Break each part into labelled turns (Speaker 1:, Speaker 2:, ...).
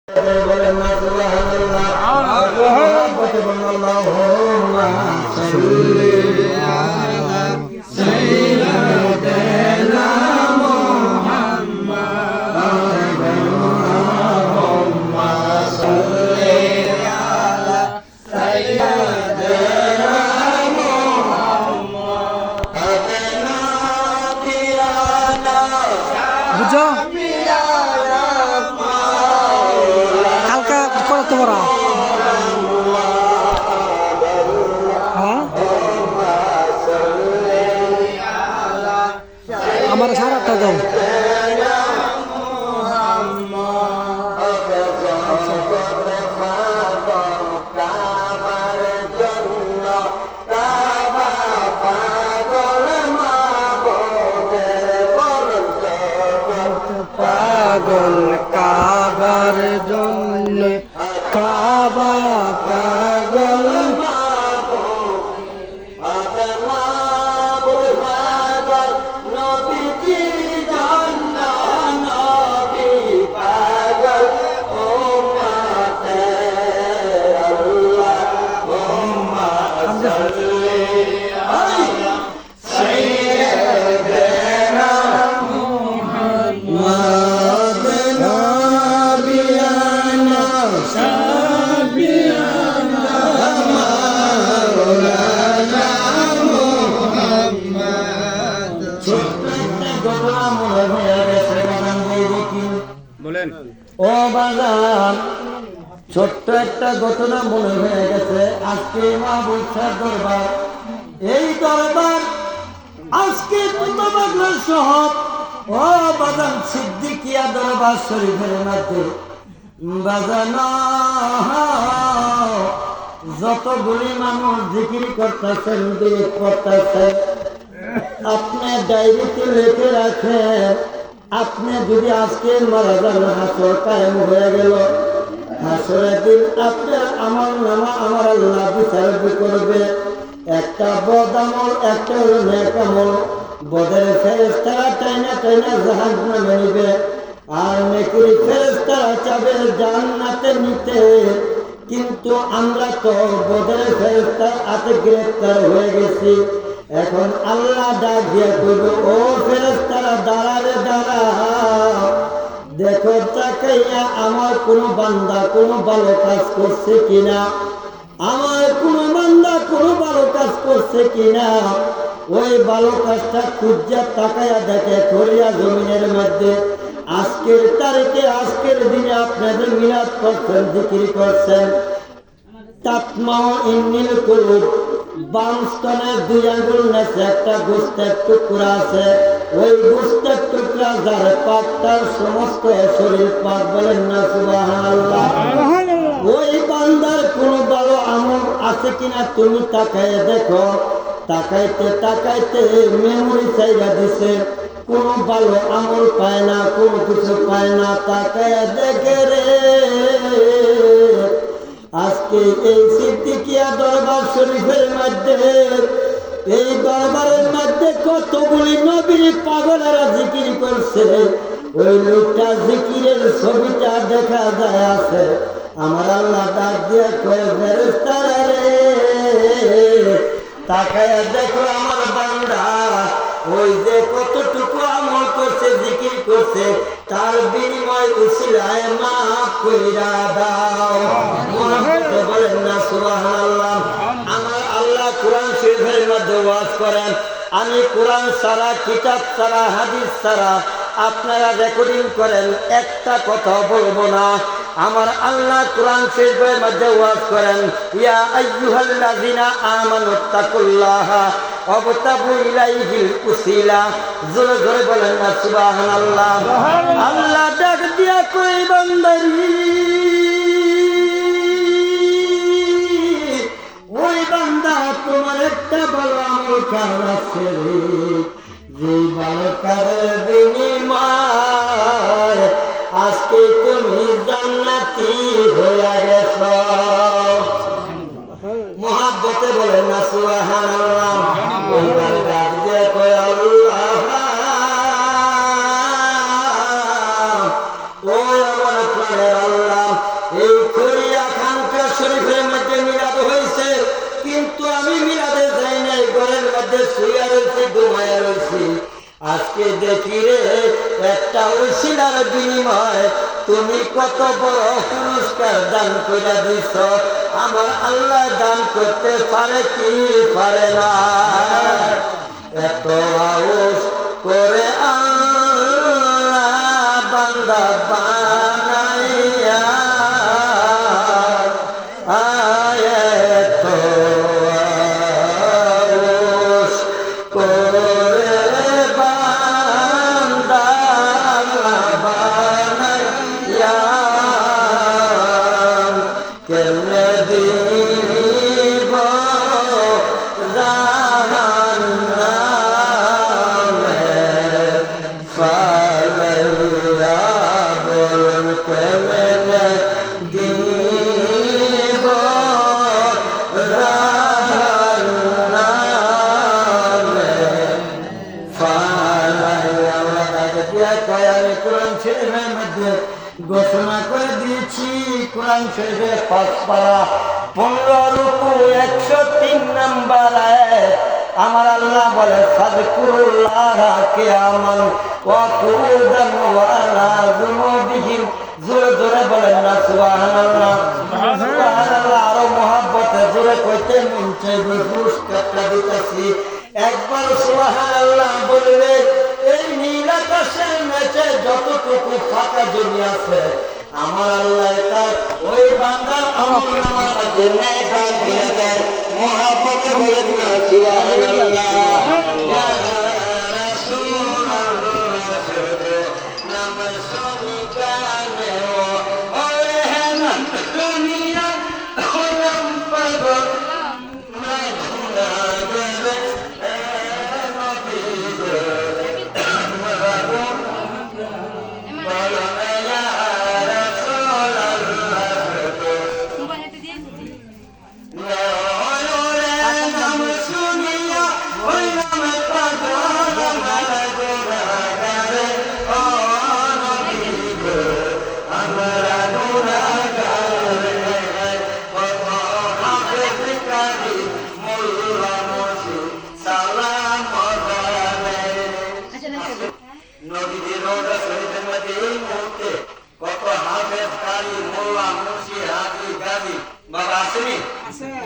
Speaker 1: বলেন না সুবহানাল্লাহ। মহব্বতে বলেন আল্লাহুম্মা সাল্লি আলা সাইয়্যিদিনা মুহাম্মাদ। আল্লাহুম্মা সাল্লি আলা সাইয়্যিদিনা মুহাম্মাদ। আতেনা পিরানা
Speaker 2: বুঝছো হালকা করো তোমরা হ্যাঁ আমার সারাটা দাও পাগল কাবার জন্য কাবা পাগল
Speaker 1: ও বাজার ছোট্ট একটা ঘটনা মনে হয়ে গেছে। আজকে মাহবুব শাহ দরবার, এই দরবার আজকে কুতুববাগলার শহর ও বাজান সিদ্দিকিয়া দরবার শরীফের মধ্যে বাজানো যতগুলি মানুষ জিকির করতেছেন বিরোধ করতেছেন, আপনি ডায়েরিতে লিখে রাখেন। আপনি যদি আজকে মারা যান, হাসর কায়েম হয়ে গেল, হাসরের দিন আপনার আমার নামা আমার আল্লাহ বিচার করবে। একটা বদ আমল, একটা হলো নেক আমল। বদের ফেরেশতারা টাইনা টাইনা জাহান্নামে নিবে, আর নেকির ফেরেশতারা চাবে জান্নাতে নিতে। কিন্তু আমরা তো বদের ফেরেশতার হাতে গ্রেফতার হয়ে গেছি। এখন আল্লাহ ডাক দিয়া করবে, ও ফেরেশতারা দাঁড়ারে দাঁড়া, দেখো তাকাইয়া আমার কোনো বান্দা কোনো ভালো কাজ করছে কিনা, আমার কোনো বান্দা কোনো ভালো কাজ করছে কিনা। ওই ভালো কাজটা খুঁজা তাকাইয়া দেখে করিয়া জমিনের মধ্যে আজকের তারিখে আজকের দিনে আপনাদের মিলাদ করছেন, জিকির করছেন। তাতমাও ইন্নিল কুলুব, বাম স্তনের 2 আঙ্গুল নেছে একটা গোস্তের টুকরা আছে। ওই গোস্তের টুকরা যার পাক তার সমস্ত শরীর পাক। বলেন না সুবহানাল্লাহ। ওই বান্দার কোনো ভালো আমল আছে কিনা তুমি তাকায় দেখো। তাকাইতে তাকাইতে মেমোরি চাইয়া দিছে, কোনো ভালো আমল পায় না, কোনো কিছু পায় না। তাকায় দেখে রে আজকে এই সিদ্দিকিয়া দরবার শরীফের মধ্যে, এই দরবারের মধ্যে কতগুলি নবীর পাগলেরা জিকির করছে। ওই লোকটা জিকিরের ছবিটা দেখা যায় আছে। আমার আল্লাহ ডাক দিয়ে কয়ে, ফেরেশতারা রে তাকায়া দেখো আমার বান্দা ওই যে কতটুকু আমল করছে, জিকির করছে, তার বিনিময় উসিলায় মাফ কইরা দাও। বলেন না সুবহানাল্লাহ। আমার আল্লাহ কোরআন শরীফের মধ্যে ওয়াজ করেন, আমি কোরআন ছাড়া, কিতাব ছাড়া, হাদিস ছাড়া আপনারা রেকর্ডিং করেন, একটা কথা বলবো না। আমার আল্লাহ কোরআন শরীফের মধ্যে ওয়াজ করেন, ইয়া আইয়ুহাল্লাযিনা আমানুত্তাকুল্লাহা ওয়াবতাগু ইলাইহিল উসিলা। জোরে জোরে বলেন না সুবহানাল্লাহ। আল্লাহ ডাক দিয়া কই, বান্দারি ওই বান্দা তোমার একটা ভালো আমল কাজ আছে, যে ভালো কাজের বিনিময় আজকে তুমি জান্নাতি হয়ে গেছ। মহব্বতে বলেন না সুবহানাল্লাহ। ওই বান্দা যে কয় আল্লাহ ও আমার প্রাণের আল্লাহ, আজকে দেখি রে একটা উসিলার বিনিময় তুমি কত বড় পুরস্কার দান করে দিছ। আমার আল্লাহ দান করতে পারে কি পারে না? এত আউস করে আল্লাহ বান্দা বানাইয়া এত আউস করে বান্দা বানাইয়া কেমনে দিব ঘোষণা করে দিয়েছি কোরআন শরীফের 5 পারা 15 রুকু 103 নম্বর আয়াত। আমার আল্লাহ বলে ফাযকুরুল্লাহ কিয়ামান ওয়া কুউদান ওয়া আলা জুনুবিহিম। জোরে জোরে বলেন না সুবহানাল্লাহ। সুবহানাল্লাহ। আরো মহব্বতে জোরে কইতে মন চাইবে, পুরস্কারটা দিতেছি। একবার সুবহানাল্লাহ বললে এই নীল আকাশের নিচে যতটুকু ফাঁকা জমি আছে আমার আল্লাহ এটা ওই বান্দার আমলনামার জন্য দান করে দেয়। মহব্বতে বলেন না সুবহানাল্লাহ। ইয়া রাসূলুল্লাহ নাম সবিকানে ওরে হেনা দুনিয়া খোলাম পাগল না না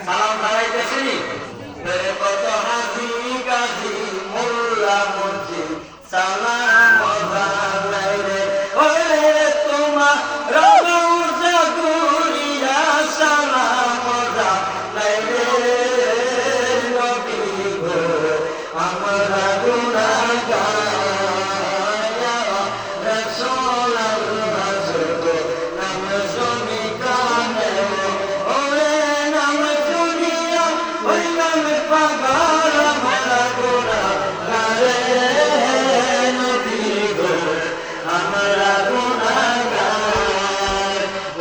Speaker 1: সালাম দাঁড়াইতেছি কত হাজি গাজি মোল্লা মঞ্জি সালাম দাঁড়াইলে ওরে তোমার রওজা গুরিয়া সালাম দাঁড়াইলে নবী গো আমরা গুনাহগার রাসূলুল্লাহ নাম শুনি কানে ওরে নাম শুনিয়া ওই নাম পাগল আমরা গুনাহগার নবী গো আমরা গুনাহগার।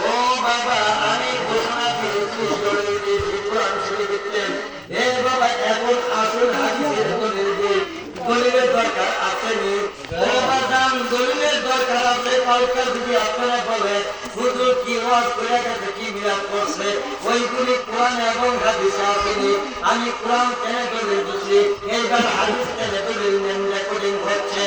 Speaker 1: ও বাবা আমি ঘোষণা দিয়েছি দলিল দিয়েছি কোরআন শরীফে। এ বাবা এখন আসল হাদিসের দলিল দিই। দলিলের দরকার আসেনি ও বাদাম, দলিলের দরকার আছে। কালকে যদি আপনারা বলে হুজুর কি ওয়াজ করে গেছে কি বিরাট করছে ওইগুলি কোরআন এবং হাদিসে আসেনি। আমি কোরআন টেনে দলিল দিচ্ছি, এইবার হাদিস টেনে দলিল নেন, রেকর্ডিং হচ্ছে।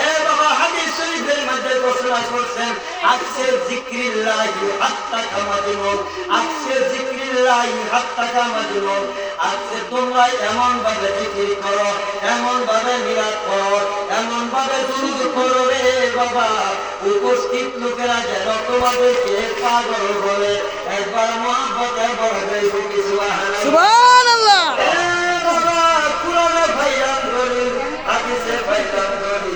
Speaker 1: এ বাবা হাদিস শরীফের মধ্যে ঘোষণা করছেন আকসির যিকরিল্লাহি হাত্তা কামাদিমুন, আকসির যিকরিল্লাহি হাত্তা কামাদিমুন। আজকে তোমরা এমন ভাবে জিকির করো, এমন ভাবে মিলাদ করো, এমন ভাবে দুরূদ করো রে বাবা উপস্থিত লোকেরা যেন তোমাদেরকে পাগল বলে। একবার মহব্বতে বলবে
Speaker 2: সুবহানাল্লাহ।
Speaker 1: এ বাবা কুরআনে ভাইয়ান করি, হাদিসে ভাইয়ান করি,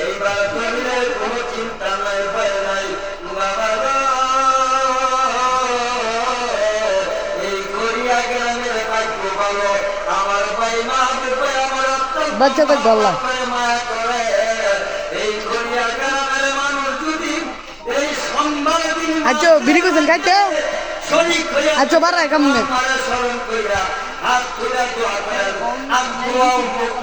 Speaker 1: এইবার দলিলের কোনো চিন্তা নাই, ভয় নাই বাবা গো। এই করিয়া গ্রামের ভাগ্য ভালো, আমার ভাই মাহবুব ভাই আমার
Speaker 2: বাচ্চা তো গল্লা
Speaker 1: মায়া করে। এই করিয়া গ্রামের মানুষ যদি এই সম্মান দিন
Speaker 2: আচ্ছা বিড়ি করছেন খাইতে
Speaker 1: শরীক হইয়া
Speaker 2: আচ্ছা বাড়ায় কেমনে
Speaker 1: আমারে স্মরণ কইরা হাত তুলে দোয়া করেন। আর দোয়া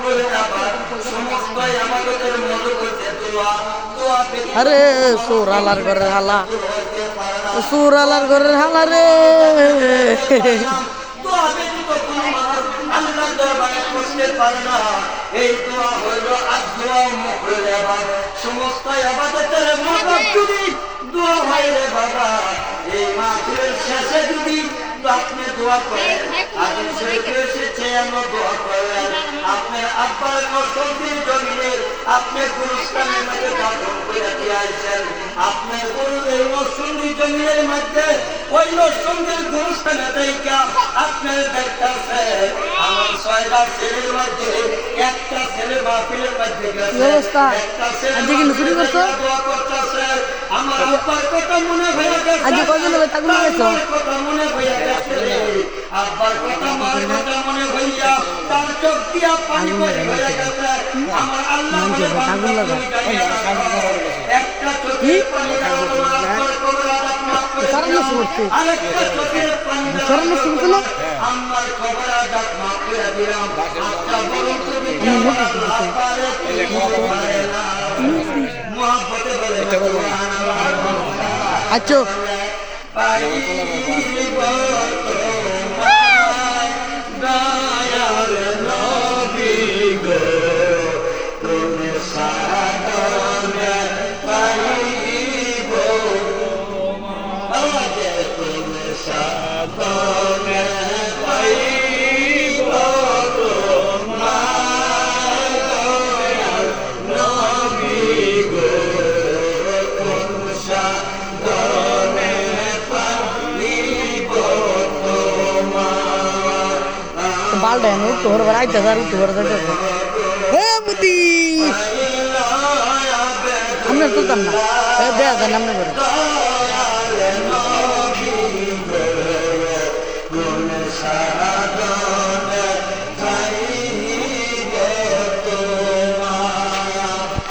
Speaker 1: করে আবার সমস্ত আমাদের মতো করতে দোয়া দোয়া পেতে
Speaker 2: আরে সুরালার ঘরের হালা, সুরালার ঘরের হালা রে।
Speaker 1: দোয়া ব্যতীত কোনো মানুষ আল্লাহর দরবারে করতে পারে না। এই দোয়া হইল আদুয়া মুখের ইবাদত। সমস্ত ইবাদতের মদত যদি দোয়া হয় রে বাবা, এই মাহফিলের শেষে যদি আপনি দোয়া করেন, আগে শেষে এসেছে এমন দোয়া করেন, আপনার আব্বার নসন্দির জমিনে আপনি গুরুস্থানের মধ্যে দাফন করে দিয়ে আসছেন, আপনার গুরু এই নসন্দির জমিনের মধ্যে ওই নসন্দির গুরুস্থানে দেখা আপনার দেখতেছে আমার 6টা ছেলের মধ্যে একটা ছেলে মাহফিলের মধ্যে গেছে, একটা ছেলে দোয়া করতেছে, আমার আব্বার কথা মনে হয়ে গেছে, আব্বার কথা মনে হয়ে গেছে, আব্বার কথা মার কথা মনে হইয়া তার চোখ দিয়া পানি বের হয়ে গেছে। আমার আল্লাহ বলে একটা চোখের পানি দাও তোমার আব্বার কবর আযাব মাফ করে দিলাম, আরেকটা চোখের পানি দাও আমার কবর আযাব মাফ করে দিলাম। আচ্ছা বলুন তুমি মুহাব্বতে বলে সুবহানাল্লাহ।
Speaker 2: আচ্ছা
Speaker 1: দয়াল নবী গো তুমি সাধনে পাইব, আল্লাহকে তুমি সাধনে পাইব তোমার দয়াল নবী গো তুমি সাধনে পাইব তোমার।
Speaker 2: বালটা তোর বার আইতে আর তোর হ্যাঁ বুদ্ধি আমরা তুলতাম না দেয়া যায় নামনে করে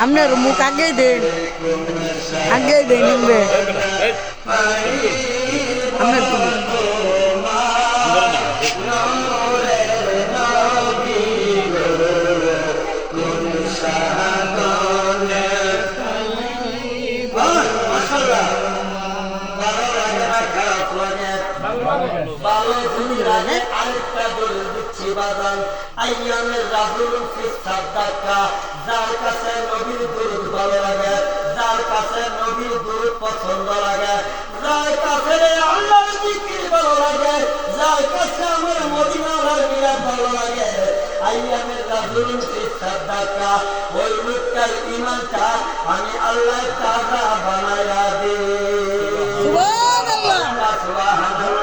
Speaker 2: আপনার মুখ আগেই দেন নিমবে আপনার
Speaker 1: আরেকটা দলিল দিচ্ছি বাজান, আইয়ামের রাজুল ফিস সাদাকা, যার কাছে নবীর দুরূদ ভালো লাগে, যার কাছে নবীর দুরূদ পছন্দ লাগে, যার কাছে আল্লাহর জিকির ভালো লাগে, যার কাছে আমার মদিনার মিলাদ ভালো লাগে, আইয়ামের রাজুল ফিস সাদাকা, ওই লোকটার ঈমানটা আমি আল্লাহ তাআলা বানায়া দেই। সুবহানাল্লাহ সুবহানাল্লাহ।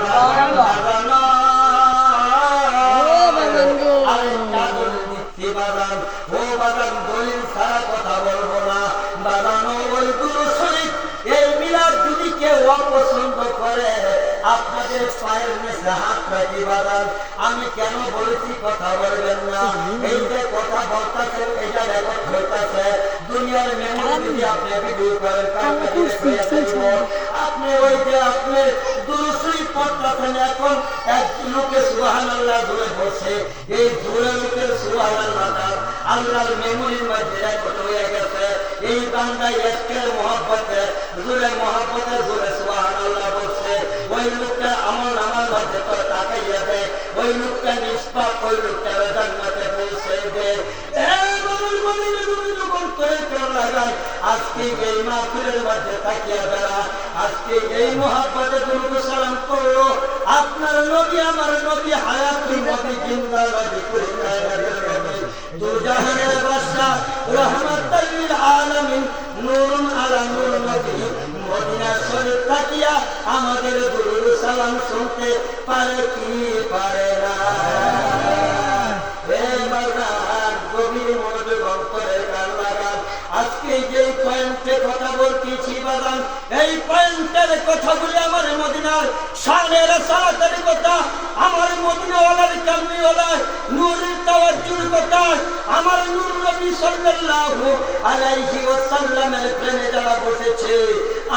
Speaker 1: অপছন্দ করে আপনাদের পায়ের নিচে হাত রাখি বাদান, আমি কেন বলেছি কথা বলবেন না, এই যে কথা বলতেছেন এটা রেকর্ড হইতেছে, দুনিয়ার মেমোরি যদি আপনি ভিডিও করেন আপনি ওই যে আপনি দুরুসুই পড়তেছেন, এখন এক লোকে সুবহানাল্লাহ জুড়ে বসে, এই জুড়ে লোকের সুবহানাল্লাহ আল্লাহর মেমোরির মধ্যে রেকর্ড হয়ে গেছে। এই বান্দা একের মহব্বতে জুড়ে মহব্বতে জুড়ে সুবহানাল্লাহ বলছে, ওই লোকটা আমার নামার মধ্যে তো তাকাইয়া দেয়, ওই লোকটা নিষ্পাপ, ওই লোকটা জান্নাতে পৌঁছে দেয়। আজকে এই মাহফিলের মধ্যে তাকিয়া বেড়া, আজকে এই মহব্বতে দুরূদ সালাম করলো আপনার নবী, আমার নবী হায়াতুল নবী জিন্দাবাদ করে দুজাহানের বাদশা রহমাতুল লিল আলামিন নূরুন আলা নূর নবী মদিনা শরীফ তাকিয়া আমাদের দুরূদ সালাম শুনতে পারে কি পারে না? গভীর মনোযোগ অন্তরে কান লাগান। আজকে যে পয়েন্টে কথা বলতেছি বাদান, এই পয়েন্টের কথাগুলি আমার মদিনার শানের সালাতের কথা, আমার মদিনাওয়ালার কামলিওয়ালার নূরের তাওয়াজ্জুর কথা, আমার নূর নবী সাল্লাল্লাহু আলাইহি ওয়াসাল্লামের প্রেমে যারা বসেছে,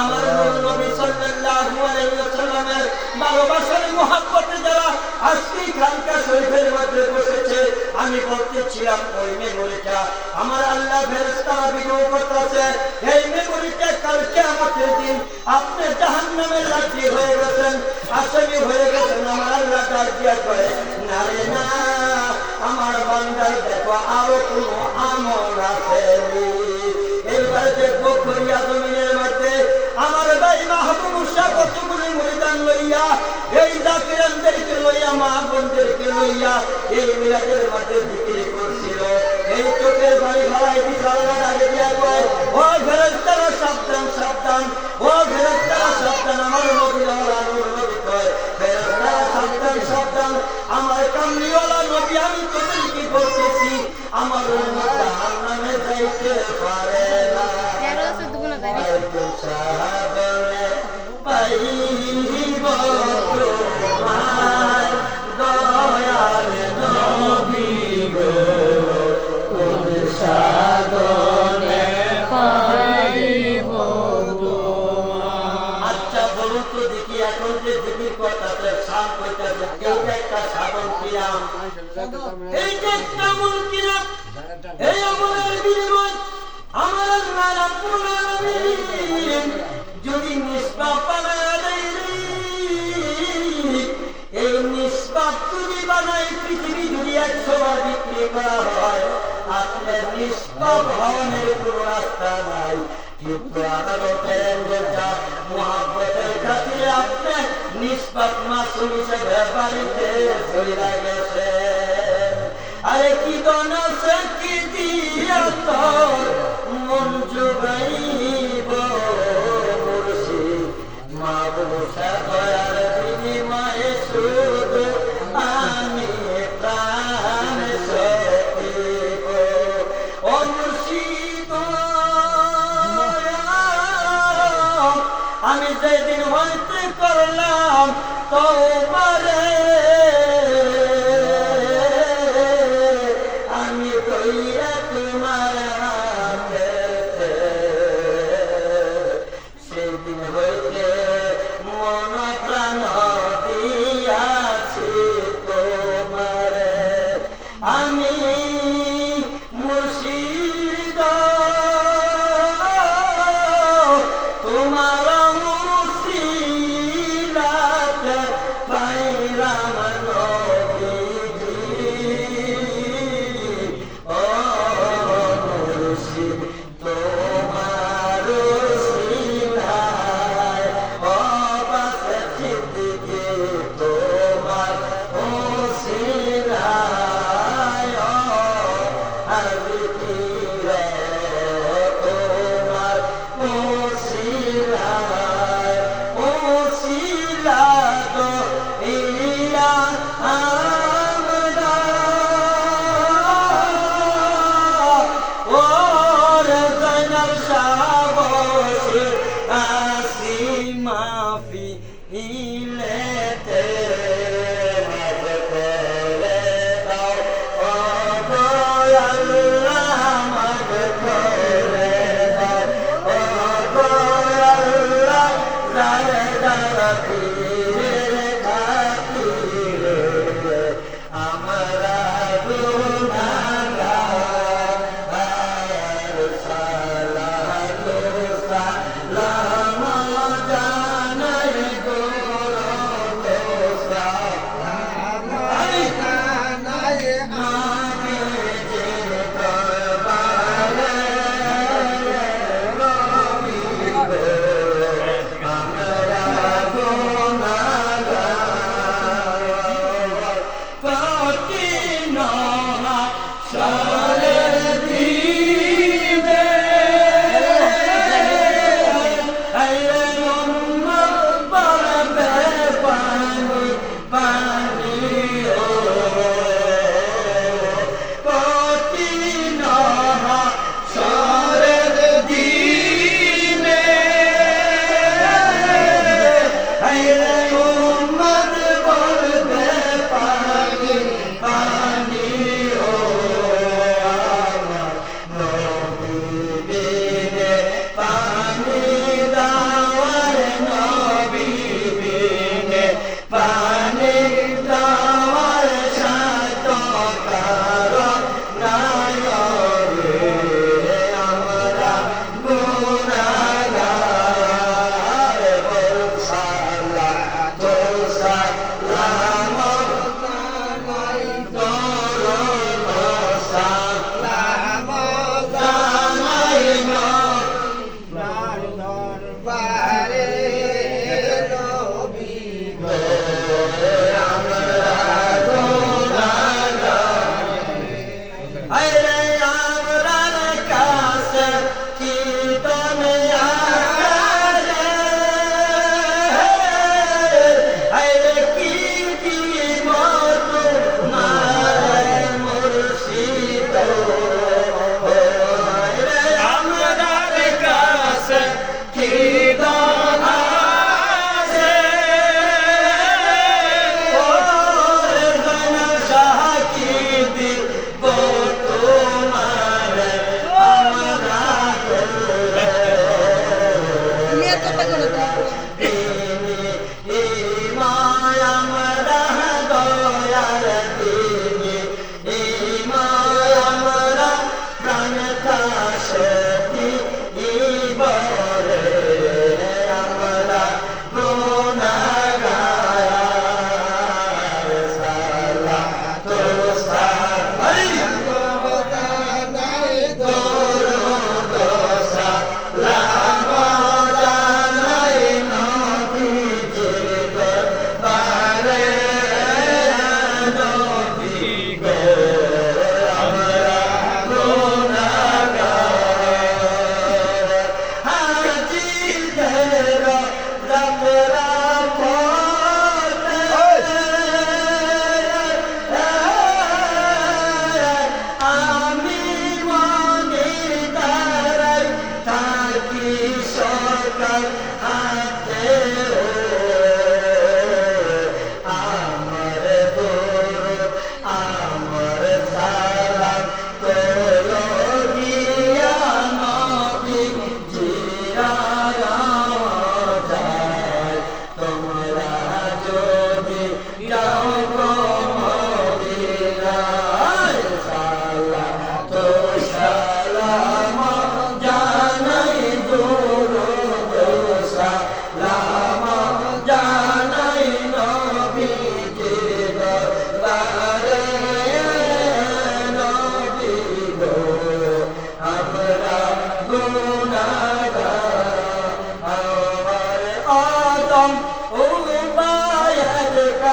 Speaker 1: আমার নূর নবী সাল্লাল্লাহু আলাইহি ওয়াসাল্লামের ভালোবাসার মহব্বতে যারা আজকে খানকা শরীফের মধ্যে বসেছে, আমি বলতেছিলাম ওই মেমোরিটা আমার আল্লাহ ফেরেশতারা ভিডিও করতেছে, এই মেমোরিটা কাল কিয়ামতের দিন আপনি জাহান্নামের লাঠি হয়ে গেছেন, আসামি হয়ে গেছেন, আমার আল্লাহ ডাক দিয়া করে না রে না, আমার বান্দার দেখো আরো কোনো এই জাকিরানদেরকে লইয়া মা বোনদেরকে লইয়া এই মিলাদের মাঠে বিক্রি করছিল। এই চোখের পানি ফেলাই বিশালরা ডাকে দিয়া কয়, ও ফেরেশতারা সাবধান সাবধান, ও ফেরেশতারা সাবধান। আমার নবী আমার নবী কয়, ফেরেশতারা সাবধান সাবধান, আমার কামলিওয়ালা নবী আমি তোদেরকে বলতেছি আমার উম্মত জাহান্নামে যাইতে পারে না। সাহাবলে পাইব তোমার দয়াল নবী গো, কোন সাধনে পাইব তোমার। আচ্ছা বলুন তো দেখি, এখন যে জিকির করতেছে শাম কইতাছে, এইটা একটা সাধন কিরাম, এইটা একটা আমল কিরাম। এই আমলের বিনিময় আমার আল্লাহ রাব্বুল আলামিন যদি নিষ্পাপ বানায় দেয়, এই নিষ্পাপ যদি বানায় পৃথিবী যদি 100 বার বিক্রি করা হয়, আপনার নিষ্পাপ হওয়ার কোনো রাস্তা নাই। কিন্তু আদালতের দরজা মুহাব্বতের খাতিরে আপনি নিষ্পাপ মাসুম হিসেবে বাড়িতে চলে গেছে। আরে কি দন আছে কি দিয়া তোর মন জুগাইব মুর্শিদ, মাবুসা দয়ার বিনিময়ে শুধু আমি প্রাণ সকিব। ও মুর্শিদ আমি যেদিন হইতে করলাম তওবারে, আমি কইয়া তোমার হাতে, সেদিন হইতে মন প্রাণ দিয়াছি তোমারে। আমি মুর্শিদ তোমার মুর্শিদাতে পাইলাম নবীজি। ও মুর্শিদ তোমার সিলায়, ও বাসে সিদ্দিকী তোমার ও সিলায়, ও আরবিরে তোমার ও সিলায়, ও সিলা তো ইয়া আমরা ওরে জানার সাবসে আসি মাফি ইলেতে মাফতে দাও, ও দয়াল্লাহ মাফতে দাও, ও দয়াল্লাহ দারে দারাতিরে খাতিরে আমরা গুনাহগার, সালাতু সালাম জানাই গোরো সালাম জানাই আমি যে দরবারে রবি গো, আমরা গুনাহ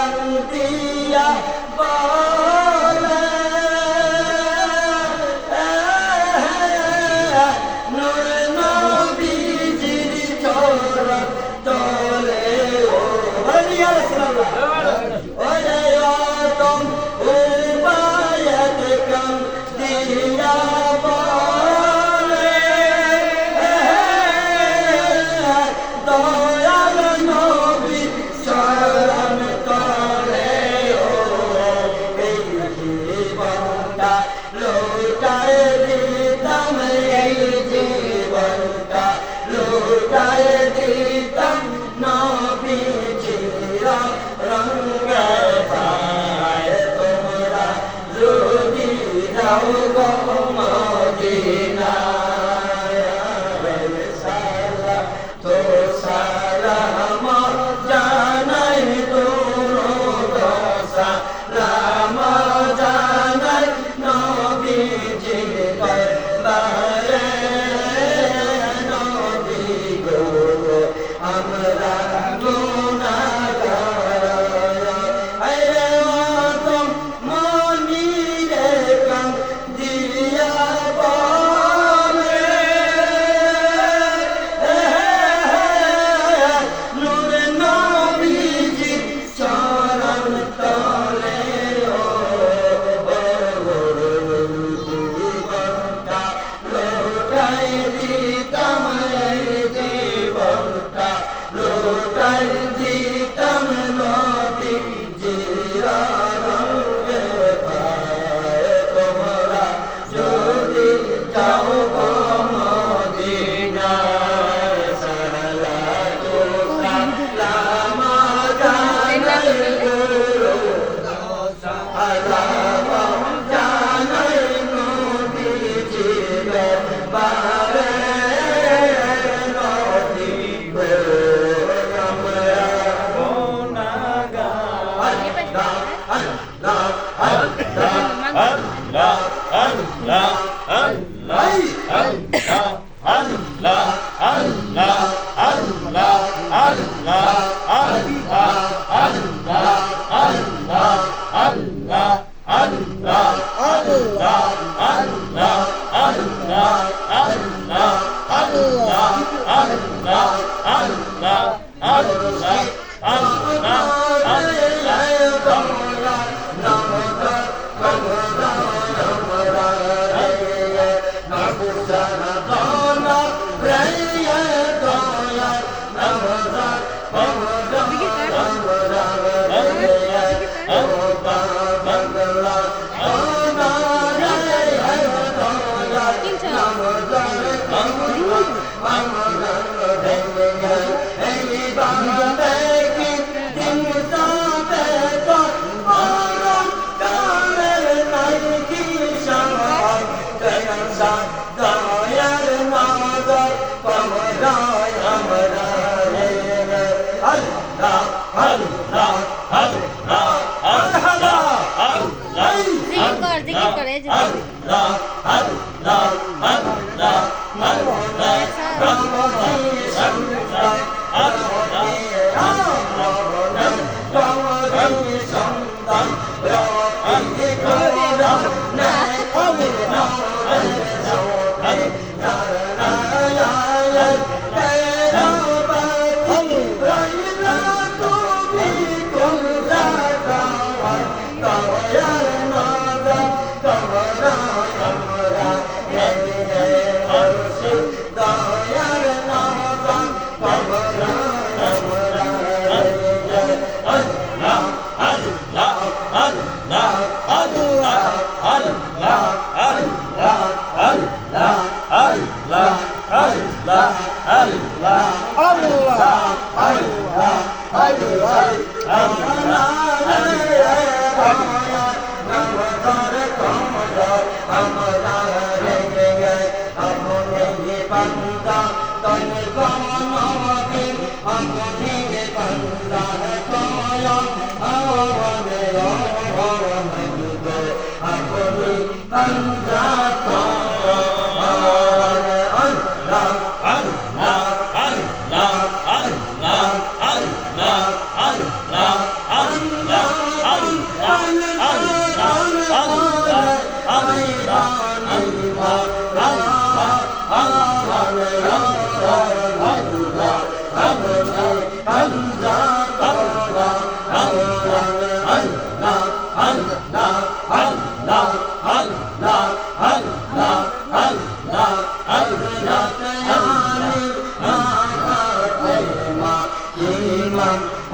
Speaker 1: গান দিয়া বলে নূর নবীজির চরণ তলে ও ইয়া রাসূলুল্লাহ ওরে আদম উবায়াত গান দিয়া বলে দয়াল নবী চরণ তলে ও এই জীবনটা লুটায় দিতাম এই জীবনটা লুটায় দিতাম নবীজির রঙে পায় তোমরা যদি যাও গো মদিনায় সালাম তো সালাম জানাই দুরূদ সালাম জানাই নবীজির দরবারে নবী গো আমরা গুনাহগার আরে আদম মনিরে গান দিয়া বলে নূর নবীজি চরণ তলে ও জীবনটা লুটাই দিতাম এই জীবনটা লুটাই দিতাম নবীজির রঙে পায় তোমরা যদি যাও গো মদিনায় সালাতুল সালাম জানাই দুরূদ সালাম জানাই নবীজির দরবারে নবী গো আমরা
Speaker 2: জিকির করে এই যে
Speaker 1: Allah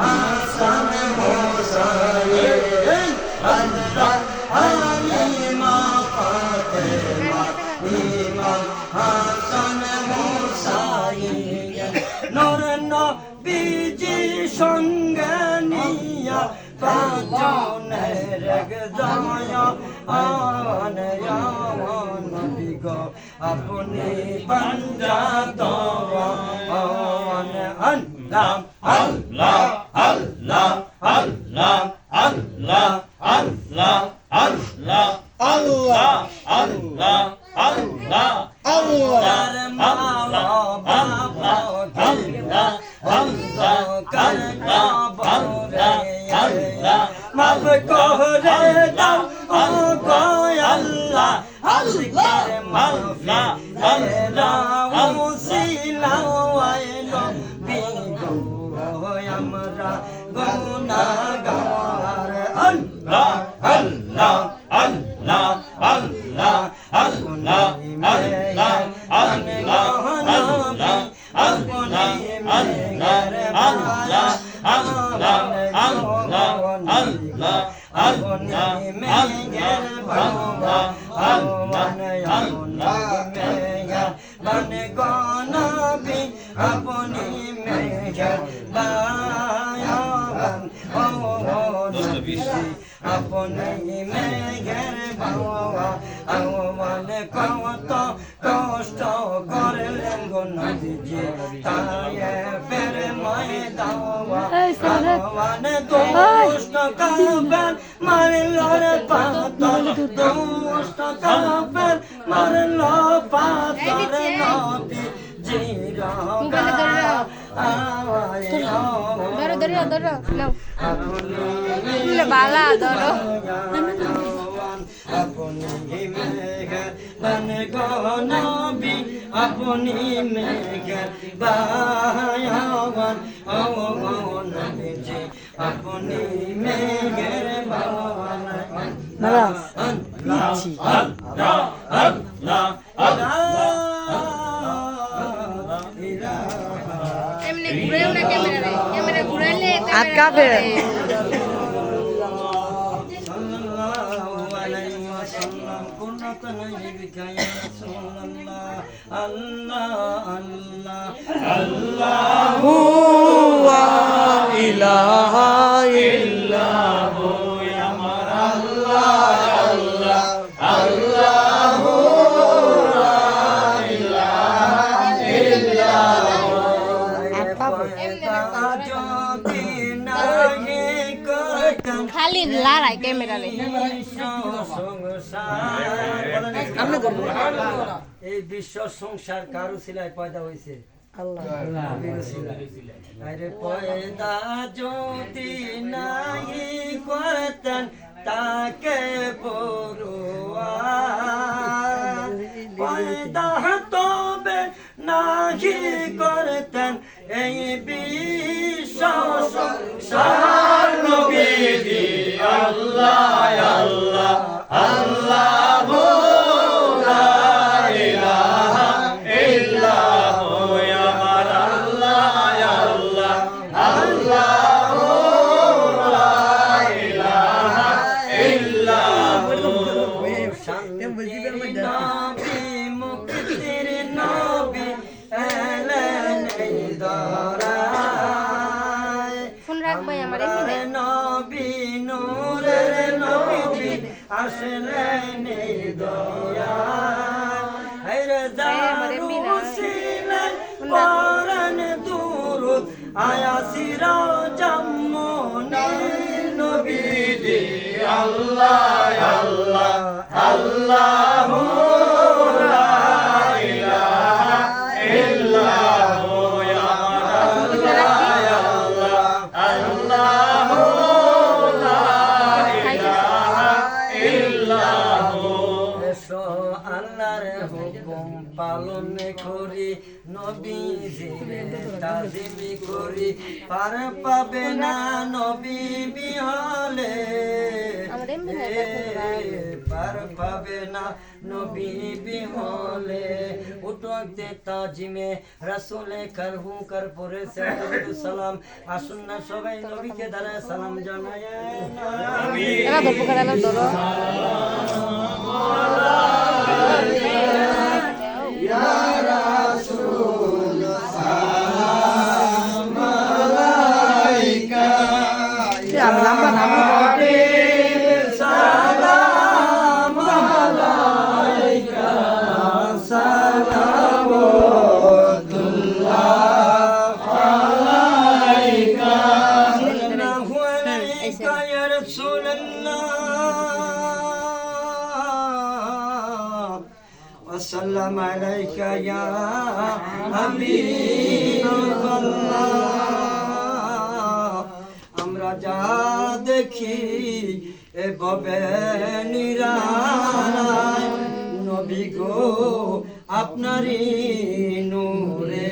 Speaker 1: হাসান হুসাইন আল্লাহ হালিমা ফাতেমা ইমাম হাসান হুসাইন নূর নবীজি সঙ্গে নিয়া পাঁচজনের একজয়া আন নবী গো আপনি বান্দা দোয়া আন আল্লাহ আল্লাহ আল্লাহ আল্লাহ আল্লাহ আল্লাহ আল্লাহ আল্লাহ আল্লাহ আল্লাহ আল্লাহ মাওলা বাবা আল্লাহ আল্লাহ কাল্লা বাবা আল্লাহ মাফ করে দাও ও গো আল্লাহ আল্লাহ মাওলা আল্লাহ উসিলা ওয়াইলো বিগো আমরা গুনাহগার আল্লাহ আল্লাহ আল্লাহ আল্লাহ আল্লাহ আল্লাহ আল্লাহ আল্লাহ আপনি মেঘের আল্লাহ আল্লাহ আল্লাহ আল্লাহ আপনি মেঘের বাবা আল্লাহ আল্লাহ মেঘের বান গনবী আপনি মেঘের বায়ান ও নবী আপনি মেঘের বাবা আওয়ান কত কষ্ট করলেন গো নবীজি তায়ে পের ময়দাওয়া আওয়ান দুষ্ট কাফের মারল রে পাথর দুষ্ট কাফের মারল পাথর নবী জিরা
Speaker 3: ধরো নাও বালা ধরো
Speaker 1: আপনি মেঘের বান গনবী আপনি মেঘের বায়ান ও নবীজি আপনি মেঘের বায়ান
Speaker 2: দাদা
Speaker 1: আল্লাহ আল্লাহ আল্লাহ
Speaker 3: এমনি ঘুরেও না ক্যামেরা ঘুরাইলে
Speaker 2: আটকাবে আল্লাহু লা ইলাহা ইল্লাহু আমার আল্লাহ আল্লাহ আল্লাহু লা ইলাহা ইল্লাহু
Speaker 3: খালি লড়াই ক্যামেরারে
Speaker 1: এই বিশ্ব সংসার কারু সিলাই পয়দা হয়েছে
Speaker 2: আল্লাহ
Speaker 1: আরে পয়দা যদি নাই করতেন তাকে পড়ুয়া পয়দা তবে নাহি করতেন এই বিশ্ব সংসার নবীজি আল্লাহ আল্লাহ আল্লাহ
Speaker 3: ফোন রাখবে আমার এমনি
Speaker 1: নবী নূরের নবীজি আসলেন দয়া হেরে জারুসিলেন পরান দুরুদ আয়া সিরা জাম্মনি নবীজি আল্লাহ আল্লাহ আল্লাহু লা ইলাহা ইল্লাহু ইয়া পালন করি নবীজির তাজিমি করি পার পাবে না নবী বিহলে আর পাবে না নবী বিহলে উঠতে তাজিমে রাসূলে কার হুঙ্কার পড়েছে দরুদ সালাম আসুন না সবাই নবীকে দাঁড়ায় সালাম জানায়
Speaker 2: এরা ধরবো কারা ধরো আমি লম্বা নাম
Speaker 1: وسلم عليك يا حبيب الله আমরা যা দেখি এভাবে নিরালায় নবী গো আপনারই নূরে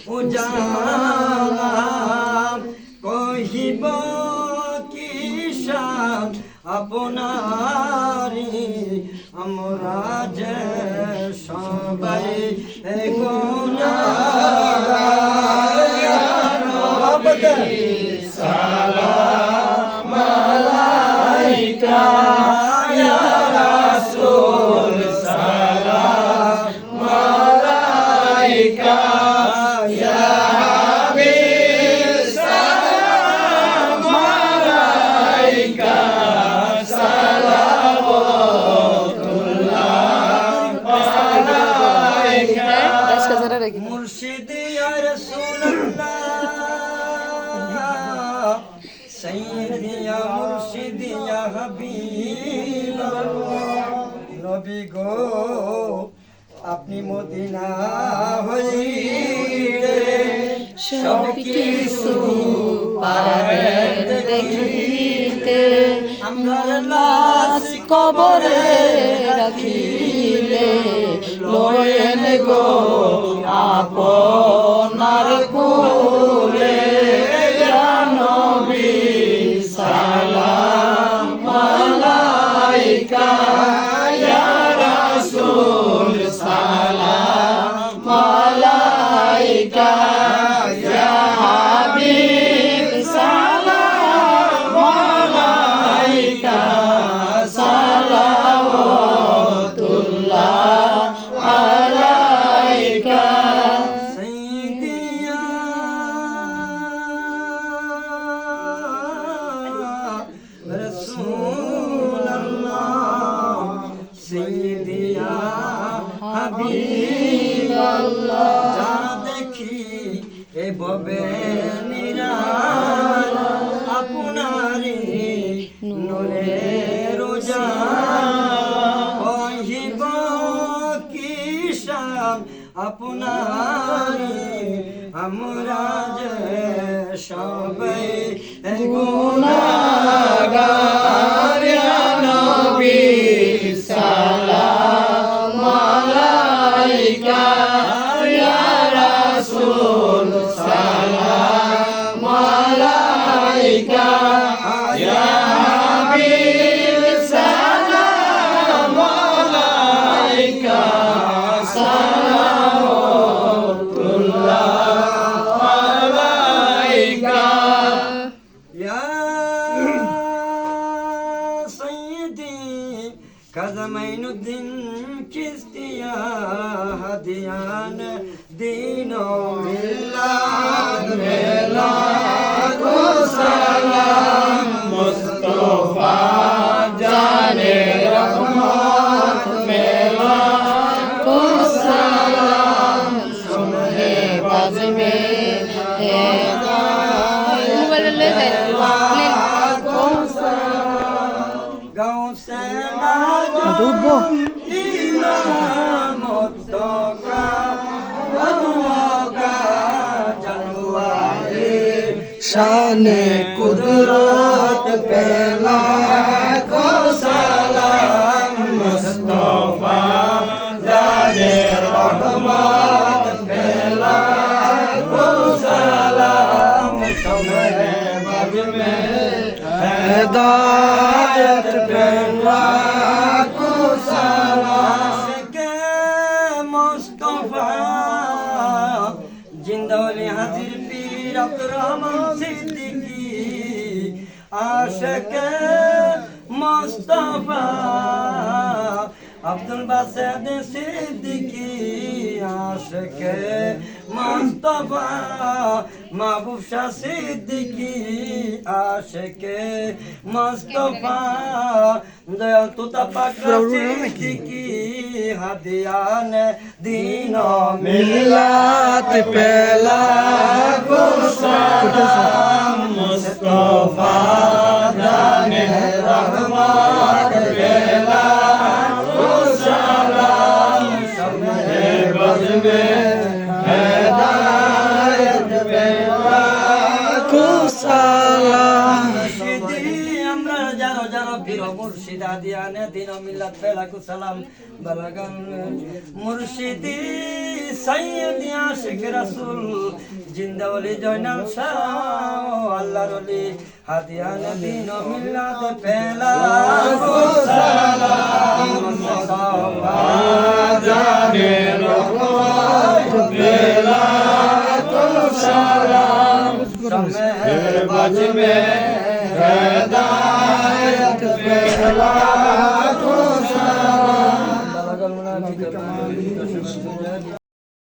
Speaker 1: উজালা কহিব কি শান আপনারি আমরা যে সবাই গুনাহগার সালাম আলাইকা ইয়া রাসূল সালাম আলাইকা ইয়া হাবিব সালাম আলাইকা মুর্শিদ ইয়া রাসূলুল্লাহ সাইয়্যিদি ইয়া মুর্শিদ ইয়া হাবিব নবী গো আপনি মদিনা হইতে সব কিছু পারেন দেখিতে আমরার লাশ
Speaker 2: কবরে রাখিলে লয়েন গো আপনার কোলে ইয়া নবী সালাম আলাইকা ইয়া রাসূল সালাম আলাইকা ইয়া হাবিব সালাম আলাইকা সালাওয়াতুল্লাহ আলাইকা
Speaker 1: সাইয়্যিদিয়া রাসূলুল্লাহ সাইয়্যিদিয়া হাবিবাল্লাহ যা দেখি এভাবে নিরাল আপনারি নূরের উজালা কহিব কি শান আপনারি আমরা যে সবাই গুনাহগার ইয়া নবী সালাম আলাইকা ইয়া রাসূল সালাম আলাইকা ইয়া হাবিব সালাম আলাইকা সালাওয়াতুল্লাহ আলাইকা ইয়া সাইয়্যিদি কাযমাইনুদ্দিন চিশতিয়া হাদিয়ান দীন মিল্লাত মিলাদ সালাম মুস্তাফা জানে রহমত মিলাদ সালাম সুনে বাজ মে
Speaker 3: মোবাইল লয়ে যায়
Speaker 2: ডুববো
Speaker 1: शाने कुदरत पहला को सलाम मुस्तफा जाने रहमत पहला को सलाम तुम्हारे बग में हिदायत पहला আশিকে মুস্তাফা আব্দুল বাসেদ সিদ্দিকী আশিকে মুস্তাফা মাহবুব শাহ সিদ্দিকী আশিকে মুস্তাফা দয়াল তুতা পাক সিদ্দিকী হাদিয়ান দিন
Speaker 2: মিলাত পেলা
Speaker 1: গোসালাম মুস্তাফা জানে রহমত পেলা গোসালাম শমে বজমে হেদায়েত পেলা
Speaker 2: কুসালাম
Speaker 1: মুর্শিদি আমরা যারো যারো বীর মুর্শিদা দিয়ানে দিন মিলাত পেলা কুসালাম বালাগান মুর্শিদি সাইয়্যিদি আশিক রাসূল জিন্দা ওলি জয়নাল শাহ আল্লাহর ওলি হাদিয়ানে দিন মিলাত পেলা কুসালাম মুস্তাফা জানে রহমত পেলা কুসালাম शमे बज में हिदायत पेला